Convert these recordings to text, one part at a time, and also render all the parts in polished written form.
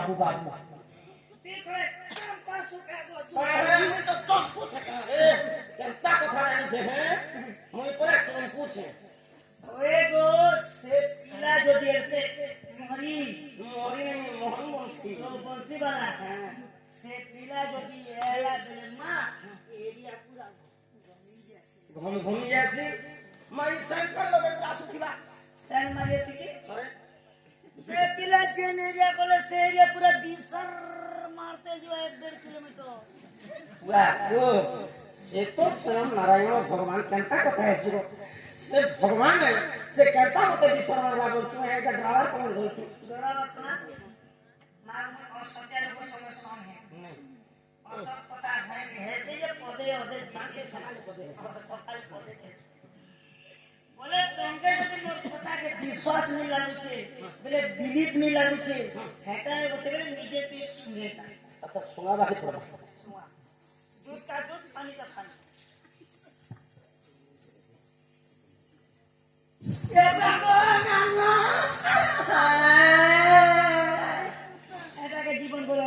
बाबू बाबू मुई तो सब पूछे ए केनता कथा रानी छे हे मुई परे चुन पूछे ओए गो से पिला जो देर से मोहरी मोरी नहीं मोहन बंसी तो बंसी वाला से पिला जो दी एला बेले मां एरिया पूरा घूमी जैसी मैं सेंटर लगे दासु खिला सन मारे सिके से पिला जेन एरिया कोले से एरिया पूरा बिसर मारते जो 1.5 किलोमीटर वाह ओ से तो स्वयं नारायण भगवान केनता कथा है से भगवान है से केनता होते विश्व मारवा बोलछु है का ड्राइवर कौन बोलछु जोड़ा बतना मार में और सत्या लोग संग सम है नहीं और सब पता है है से ये पौधे होते जाके समाज पौधे सकाल पौधे बोले तुमके यदि मोर कथा के विश्वास नहीं लागु छे बोले बिलीफ नहीं लागु छे हेटा है बोले निजे तू सुनेता अच्छा सुना बाकी पड़ा सुआ दूध का दूध पानी का पानी ये भगवान हेटा के जीवन बोला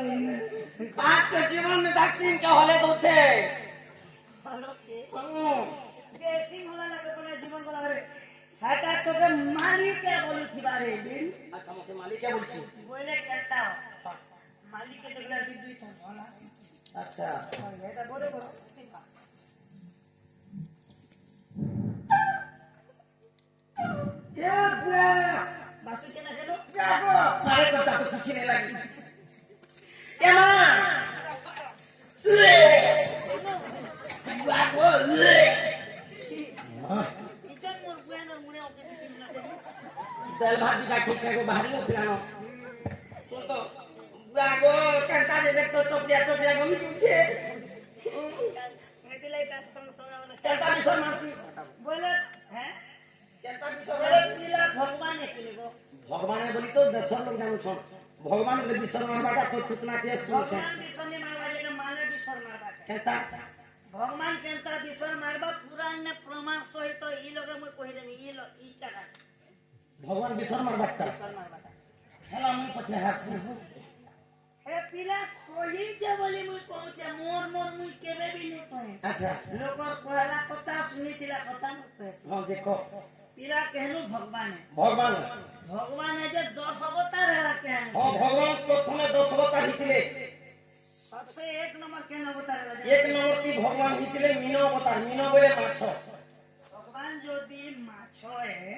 आज के जीवन में वैक्सीन के होले तो छे बेसिंग होला लगे कोने जीवन बोला रे हेटा तो के मालिक के बोली थी बारे दिन अच्छा मते मालिक क्या बोलছি बोले करता मालिक के जगह भी दुई था होला अच्छा हेटा बोले बोलो ये बुआ बासु के ना चलो जागो मारे करता तो कुछ नहीं लगी क्या मां जागो इजन मोर बुआ ना मुड़े ओके दिन ना दे दाल भात का खिचड़ी को बाहरी हो खिलानो सुन तो जागो कहता जे देख तो टोपिया टोपिया को भी पूछे मैं दिलाई बात संग संग वाला कहता विश्व मारती बोले हैं कहता विश्व बोले पिला भगवान है किले भगवान ने बोली तो 10 लोग जानो सुन भगवान के विश्व मारबाटा तो कितना तेज सुन छे भगवान विश्व ने मारवा जे माने विश्व मारवा कहता भगवान केनता विश्व मारवा पुराण ने प्रमाण सहित ई लोग में कहि देनी ई जगह भगवान विश्व मारबाटा विश्व मारवा हेला मुई पछे हाथ से हे पिला कोई जे बोली मुई पहुंचे मोर मुई केबे भी नहीं कहे अच्छा लोग कहला कथा सुनी दिला कथा मत कहे हां देखो पिला कहनु भगवान है भगवान है जे 10 अवतार है कहनु हां भगवान प्रथमे 10 अवतार हितले सबसे एक नंबर के अवतार है एक नंबर की भगवान हितले मीनो अवतार मीनो बोले माछ भगवान जो दी माछो है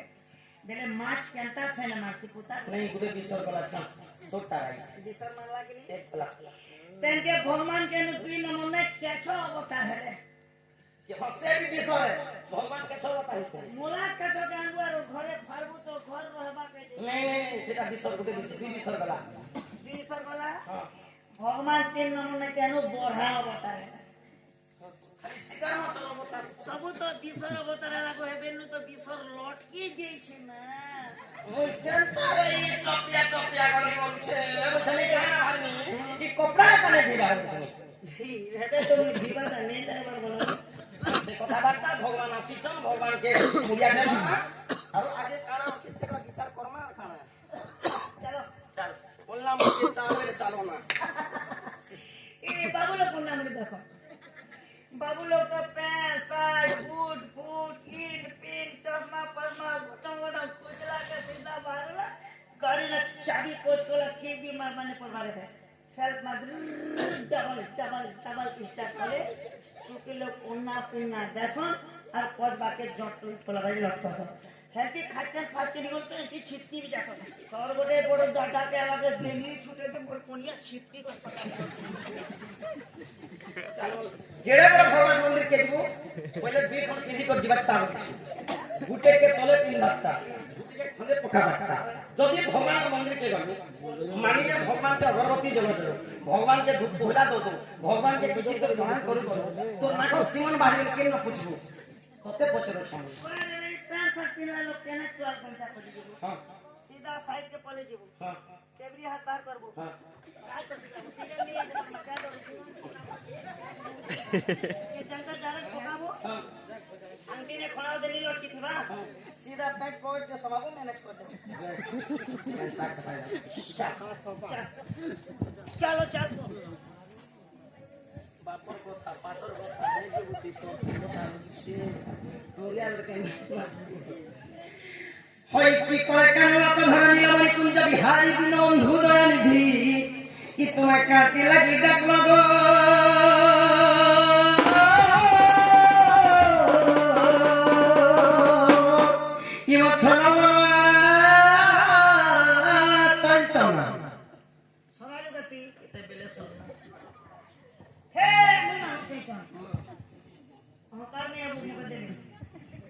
बेले माछ केनता से न मासी पुता नहीं गुरे विश्व वाला छा छोटा है विश्व मारला के एक पला तेन के भगवान के न दुई नंबर ने केछो अवतार है कि हसे भी विश्व है भगवान के छो अवतार है मोला केछो जानवर घरे फारबू तो घर रहबा के नहीं सेटा विश्व गुरे विश्व वाला वाला हां भगवान तीन नंबर ने केनो बोढ़ा अवतार है खाली शिकार में चलो अवतार सब तो विश्व अवतार लागो है बेनु तो विश्व लटकी जे छे ना वो जनता रे ये टोपिया गली बोल छे बचने खाना हरनी ई कपड़ा कने दिला हेबे तो जीवन नहीं दरबार बोलो से कथा बार्ता भगवान आसीचन भगवान के मुड़िया देना और आगे काना আছে সেটা বিচার করমা খানা चलो चल बोलना मुझे चावल चलो ना ए बाबू लोग को नाम देखो बाबू लोग का पैसा फूट ईट पिन चश्मा परमा घुटंगड़ा कुचला के सीधा बाहर गाड़ी ना चाबी कोच को लगी भी मारने पर मारे थे सेल्फ मार डबल स्टार्ट करे तू के लोग उन्ना पिन्ना देखो और कोच बाके जट तो लगाई लटकस हेल्थी खाचन फाचन निकल तो इनकी छिपती भी जा सकती और बड़े बड़े डाटा के अलग दिल्ली छूटे तो मोर कोनिया छिपती को चलो जेड़े पर भगवान मंदिर के जीवो पहले दुई खन किधी को जीवता गुटे के तले पिन लगता गुटे के खंडे पका लगता जदि भगवान मंदिर के गनु मानी ने भगवान के अगरबत्ती जला दो भगवान के धूप पहला दो भगवान के किछि तो ध्यान करू तो ना को सिमन बाहर के न पूछबो तते पचरो सामने लोग केने 12 पंचा पड़ी जीवो हां सीधा साइड के पले जीवो हां केबरी हाथ पार करबो हां काय कर सीधा लिए मका दो ये जनता डायरेक्ट ठोकाबो हां अंटी ने खड़ा देली लटकी थबा सीधा सीधा पैंट पकड़ के समाको मैनेज कर दे चलो चलो বাপর কথা পাটর কথা এই যে বুদ্ধি তো কথা বুঝছে মরিয়াল কেন হয় কি করে কেন আপনি ধরে নিলাম কুঞ্জ বিহারী দিন বন্ধু দয়ানিধি কি তোমার কাটি লাগি ডাকলো গো কি মছলা টনটনা সবাই গতি এটা বেলে সব हे मुना चेचा ओकार ने अब मुझे दे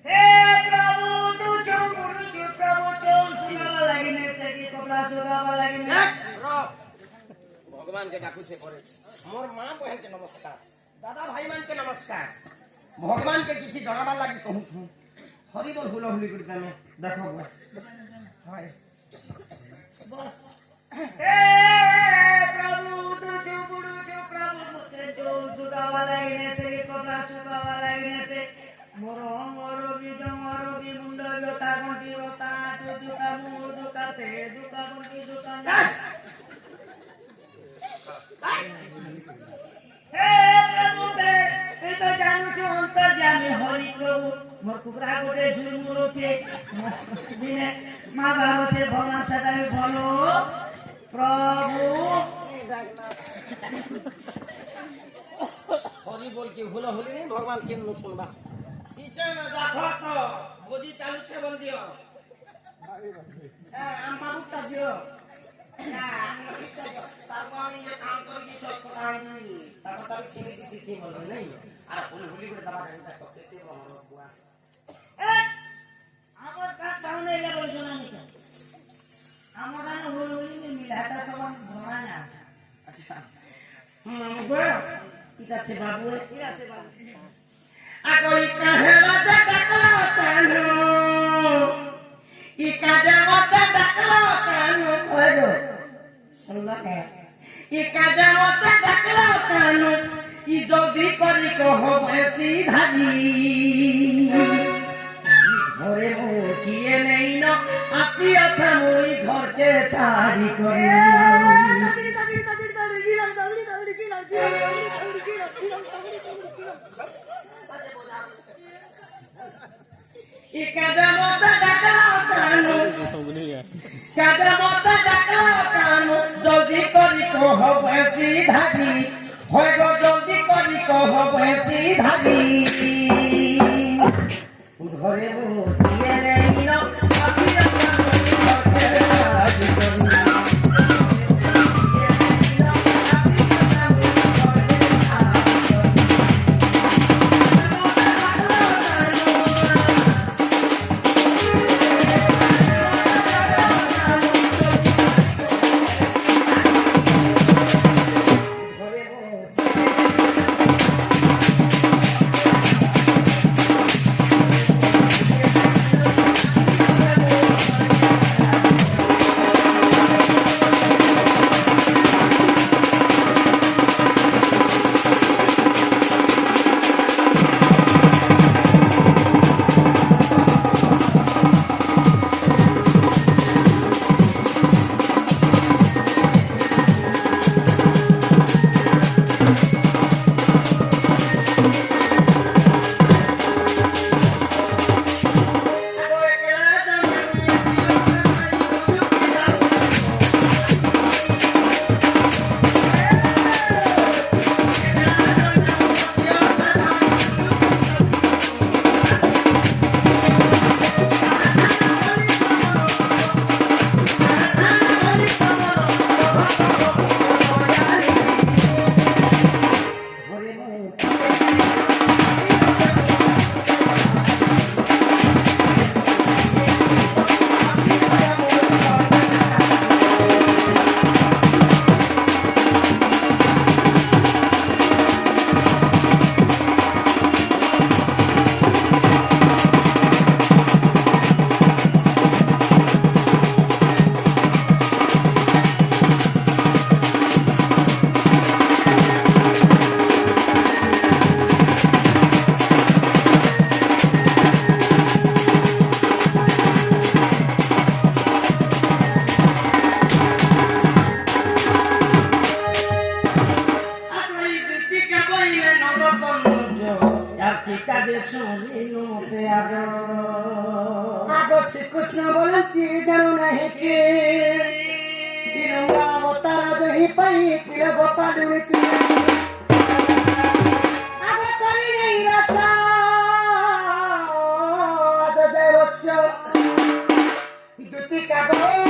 हे प्रभु तू जो गुरु जो प्रभु जो सुगावा लागिने से की कपड़ा सुगावा लागिने भगवान के डाकुछे परे मोर मां बहन के नमस्कार दादा भाई मान के नमस्कार भगवान के किछि जणाबा लागि कहू छु हरि बोल हुलो हुली करता में देखो हाय बस हे प्रभु तू जो गुरु जो प्रभु मुझे जो सुगावा लागिने से की कपड़ा सुगावा लागिने से मोरो भी मुंडो जोता गोटी होता तो दुका मुंह दुका से दुका गोटी दुका हे प्रभु बे ए तो जानू छु अंतर जाने हरि प्रभु मोर कुकरा गोटे झुलमुरो छे दिने मां बाबा छे भगवान सदा भलो प्रभु हरि बोल के हुलो हुली नहीं भगवान के नो सुनबा पीछे ना देखो तो बोजी चालू छे बोल दियो हम बाबू का दियो ना सरवानी ये काम कर की तो पता नहीं तब तक छीनी किसी बोल नहीं আর ফুল হুলি করে দাবা ডান্সা করতে তে বড় বুয়া আমার কাজ টাউনে এলে বল জানা নি আমার গান হুল হুলি নি মিলাতা সব ভরানা আচ্ছা মামগো ঠিক আছে বাবু ঠিক আছে বাবু আগই কাহেলা ডাকলা কানো ই কাজে মতে ডাকলা কানো কইরো আল্লাহ ই কাজে মতে ডাকলা কানো ই জলদি করি কহ বেশি ধারি ঘরে কিয়ে নেই না আছি আছে মুই ঘরকে ছাড়ি করি ই কাজে মতে ডাকলা কানো কাজে মতে ডাকলা কানো জলদি করি কহ বেশি ধারি হয় গো জলদি করি কহ বেশি ধারি ঘরে দিয়ে নেই না আছি আছে মুই ঘরকে ছাড়ি করি কাজে শুনিতে আজ আগ শ্রীকৃষ্ণ বলନ୍ତି জানো নাহি কি তিরঙ্গা অবতার জহি পাই কির গোপালুনি কি আগ করি নেই রাসা আজ জয় বৎস দুতি কাগজ